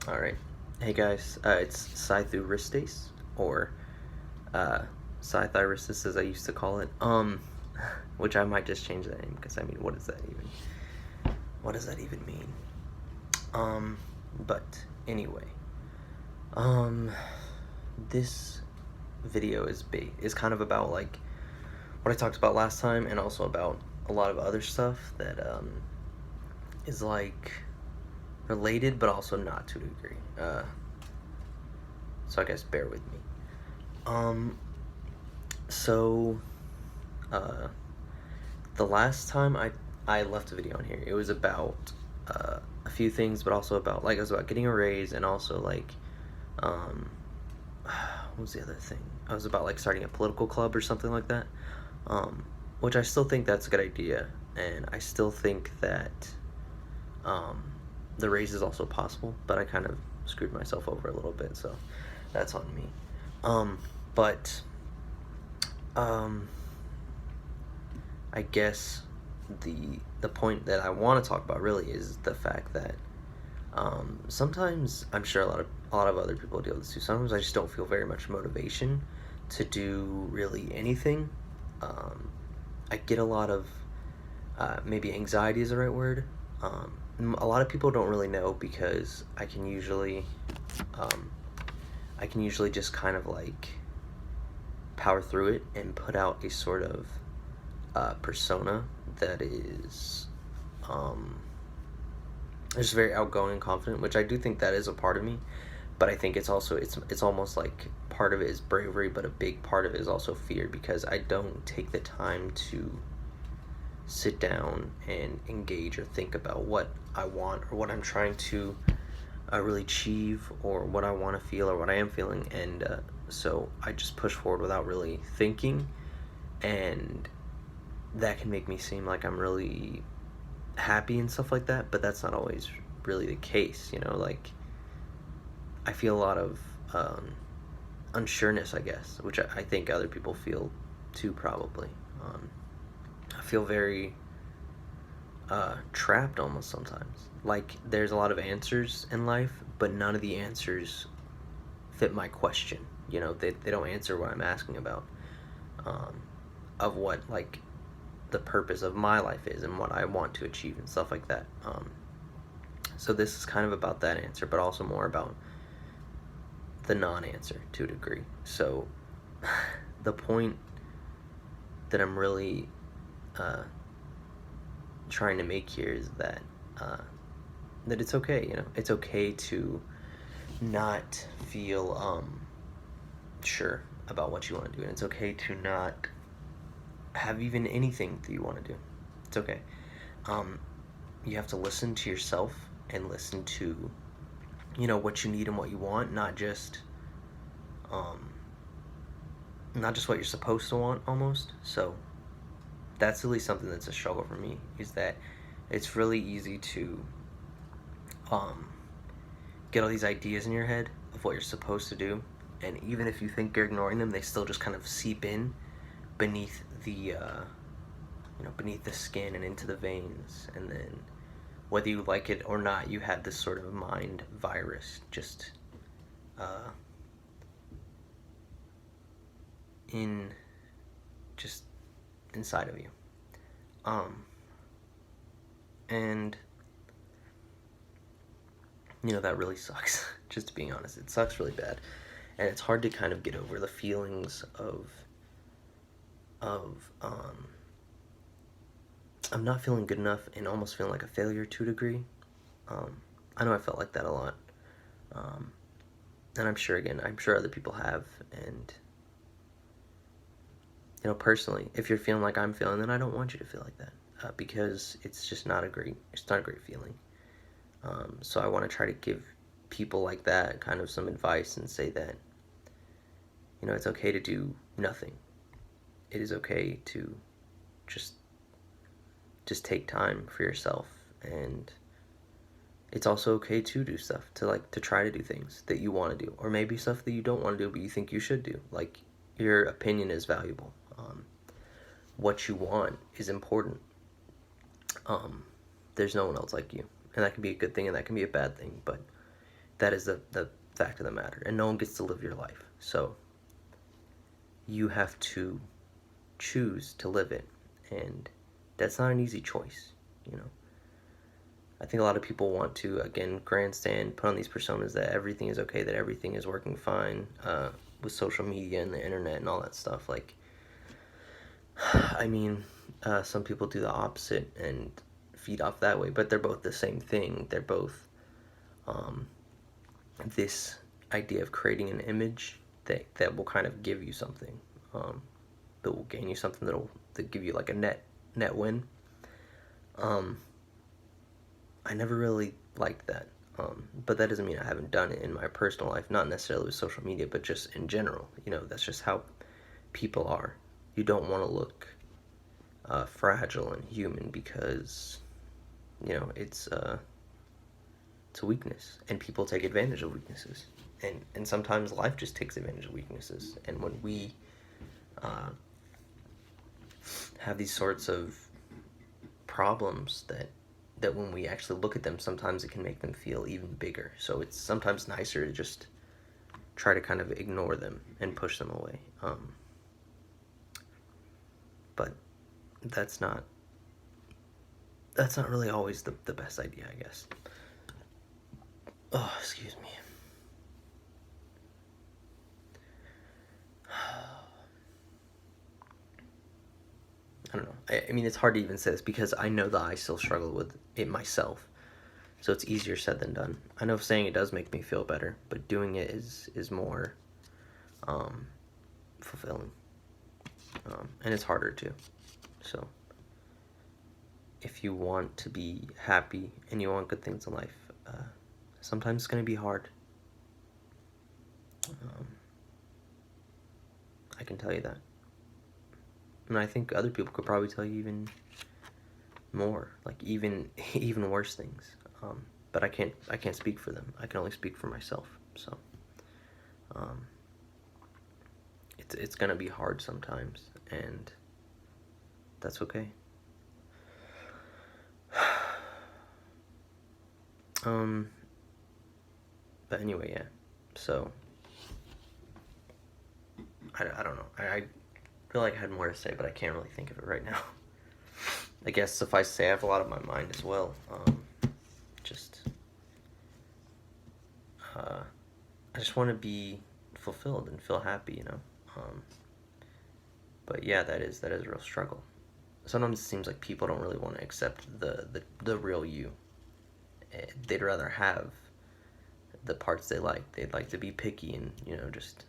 Alright. Hey guys, it's Scythuristes, or Scythyristis as I used to call it. Which I might just change that name, because I mean, what does that even mean? But anyway. This video is kind of about like what I talked about last time, and also about a lot of other stuff that is like related but also not to a degree. So I guess bear with me. So the last time I left a video on here, it was about a few things, but also about it was about getting a raise, and also like what was the other thing? I was about like starting a political club or something like that. Which I still think that's a good idea, and I still think that the raise is also possible, but I kind of screwed myself over a little bit, so that's on me. But I guess the point that I want to talk about really is the fact that sometimes, I'm sure a lot of other people deal with this too, sometimes I just don't feel very much motivation to do really anything. I get a lot of maybe anxiety is the right word. A lot of people don't really know, because I can usually just kind of like power through it and put out a sort of persona that is just very outgoing and confident, which I do think that is a part of me. But I think it's also it's almost like part of it is bravery, but a big part of it is also fear, because I don't take the time to sit down and engage or think about what I want, or what I'm trying to really achieve, or what I want to feel, or what I am feeling. And so I just push forward without really thinking, and that can make me seem like I'm really happy and stuff like that, but that's not always really the case, like I feel a lot of unsureness, I guess, which I think other people feel too, probably. I feel very trapped almost sometimes. Like there's a lot of answers in life, but none of the answers fit my question. They don't answer what I'm asking about, of what like the purpose of my life is, and what I want to achieve, and stuff like that. So this is kind of about that answer, but also more about the non-answer to a degree. So the point that I'm really trying to make here is that that it's okay. It's okay to not feel sure about what you want to do, and it's okay to not have even anything that you want to do. It's okay. You have to listen to yourself, and listen to what you need and what you want, not just what you're supposed to want, almost. So that's really something that's a struggle for me, is that it's really easy to get all these ideas in your head of what you're supposed to do, and even if you think you're ignoring them, they still just kind of seep in beneath the beneath the skin and into the veins, and then whether you like it or not, you have this sort of mind virus just inside of you. And that really sucks. Just being honest, it sucks really bad, and it's hard to kind of get over the feelings of I'm not feeling good enough, and almost feeling like a failure to a degree. I know I felt like that a lot, and I'm sure other people have. And personally, if you're feeling like I'm feeling, then I don't want you to feel like that, because it's not a great feeling. So I want to try to give people like that kind of some advice, and say that it's okay to do nothing. It is okay to just take time for yourself, and it's also okay to do stuff, to try to do things that you want to do, or maybe stuff that you don't want to do but you think you should do. Like, your opinion is valuable. What you want is important. There's no one else like you, And that can be a good thing and that can be a bad thing, but that is the fact of the matter. And no one gets to live your life. So you have to choose to live it. And that's not an easy choice, you know. I think a lot of people want to, again, grandstand, put on these personas that everything is okay, that everything is working fine with social media and the internet and all that stuff. Like, I mean, some people do the opposite and feed off that way, but they're both the same thing. They're both this idea of creating an image that will kind of give you something, that will gain you something that'll give you like a net win. I never really liked that, but that doesn't mean I haven't done it in my personal life, not necessarily with social media, but just in general. You know, that's just how people are. You don't want to look fragile and human because, you know, it's a weakness, and people take advantage of weaknesses, and sometimes life just takes advantage of weaknesses. And when we have these sorts of problems that when we actually look at them, sometimes it can make them feel even bigger. So it's sometimes nicer to just try to kind of ignore them and push them away. But that's not really always the best idea, I guess. Oh, excuse me. I don't know. I mean, it's hard to even say this because I know that I still struggle with it myself. So it's easier said than done. I know saying it does make me feel better, but doing it is more fulfilling. And it's harder too. So if you want to be happy and you want good things in life, sometimes it's going to be hard. I can tell you that. And I think other people could probably tell you even more, like even worse things. But I can't speak for them. I can only speak for myself. So it's gonna be hard sometimes, and that's okay. But anyway, yeah. So I don't know. I feel like I had more to say, but I can't really think of it right now. I guess suffice to say, I have a lot on my mind as well. I just want to be fulfilled and feel happy, you know. But yeah, that is a real struggle. Sometimes it seems like people don't really want to accept the real you. They'd rather have the parts they like. They'd like to be picky and, you know, just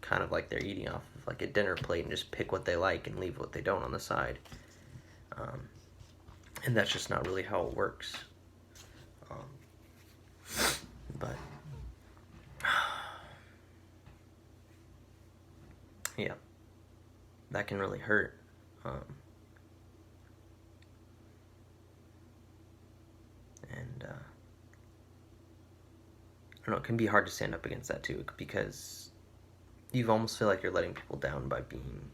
kind of like they're eating off of like a dinner plate and just pick what they like and leave what they don't on the side. And that's just not really how it works. But yeah, that can really hurt. And I don't know, it can be hard to stand up against that too, because you almost feel like you're letting people down by being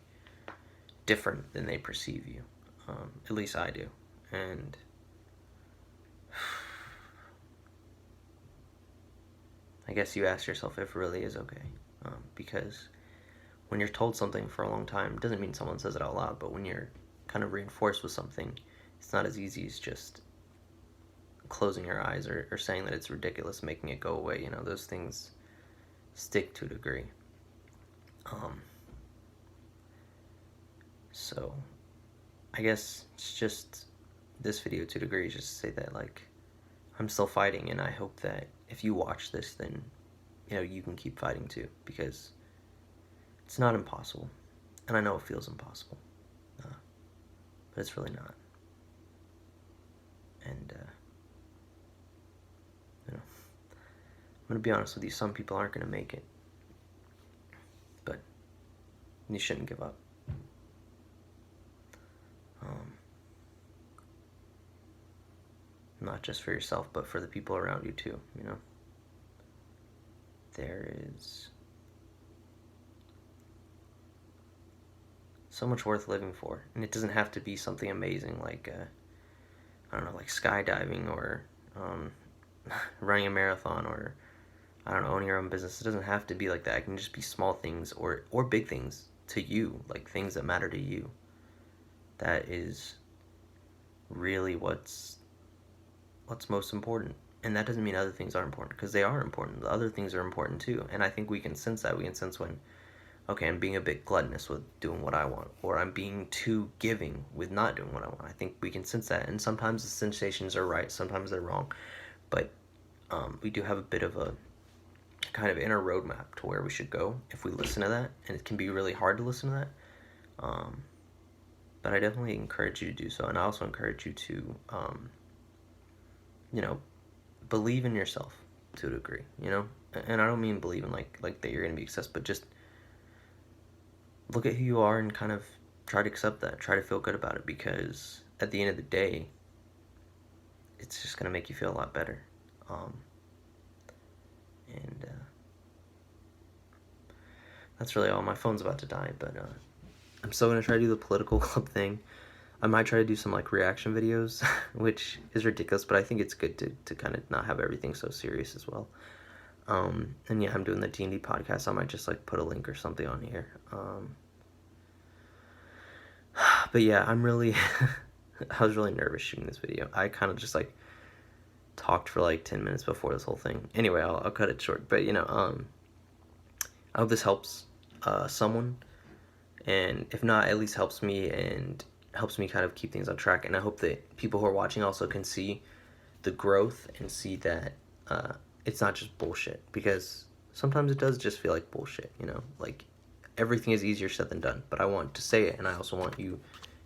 different than they perceive you. At least I do. And I guess you ask yourself if it really is okay. Because when you're told something for a long time, it doesn't mean someone says it out loud, but when you're kind of reinforced with something, it's not as easy as just closing your eyes or saying that it's ridiculous, making it go away. You know, those things stick to a degree. So I guess it's just this video to a degree is just to say that, like, I'm still fighting, and I hope that if you watch this, then, you know, you can keep fighting too, because it's not impossible. And I know it feels impossible, but it's really not. And you know, I'm gonna be honest with you, some people aren't gonna make it, but you shouldn't give up. Not just for yourself, but for the people around you too, you know. There is so much worth living for, and it doesn't have to be something amazing like I don't know, like skydiving or running a marathon, or I don't know, owning your own business. It doesn't have to be like that. It can just be small things or big things to you, like things that matter to you. That is really what's most important. And that doesn't mean other things aren't important, because they are important. The other things are important too. And I think we can sense that. We can sense when, okay, I'm being a bit gluttonous with doing what I want, or I'm being too giving with not doing what I want. I think we can sense that. And sometimes the sensations are right, sometimes they're wrong. But we do have a bit of a kind of inner roadmap to where we should go if we listen to that. And it can be really hard to listen to that. But I definitely encourage you to do so. And I also encourage you to, believe in yourself to a degree, And I don't mean believe in like that you're going to be successful, but just look at who you are and kind of try to accept that. Try to feel good about it, because at the end of the day, it's just going to make you feel a lot better. And that's really all. My phone's about to die, but I'm still going to try to do the political club thing. I might try to do some like reaction videos, which is ridiculous, but I think it's good to kind of not have everything so serious as well. And yeah, I'm doing the D&D podcast. I might just like put a link or something on here. But yeah, I was really nervous shooting this video. I kind of just like talked for like 10 minutes before this whole thing. Anyway, I'll cut it short. But I hope this helps someone, and if not, at least helps me and helps me kind of keep things on track. And I hope that people who are watching also can see the growth and see that it's not just bullshit, because sometimes it does just feel like bullshit, like everything is easier said than done. But I want to say it, and I also want you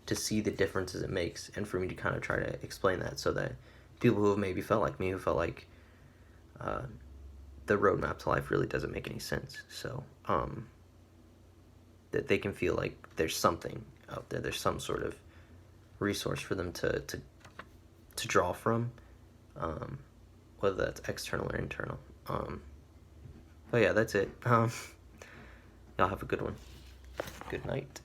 to see the differences it makes, and for me to kind of try to explain that, so that people who have maybe felt like me, who felt like the roadmap to life really doesn't make any sense, so that they can feel like there's something out there, there's some sort of resource for them to draw from, whether that's external or internal. But yeah, that's it. Y'all have a good one. Good night.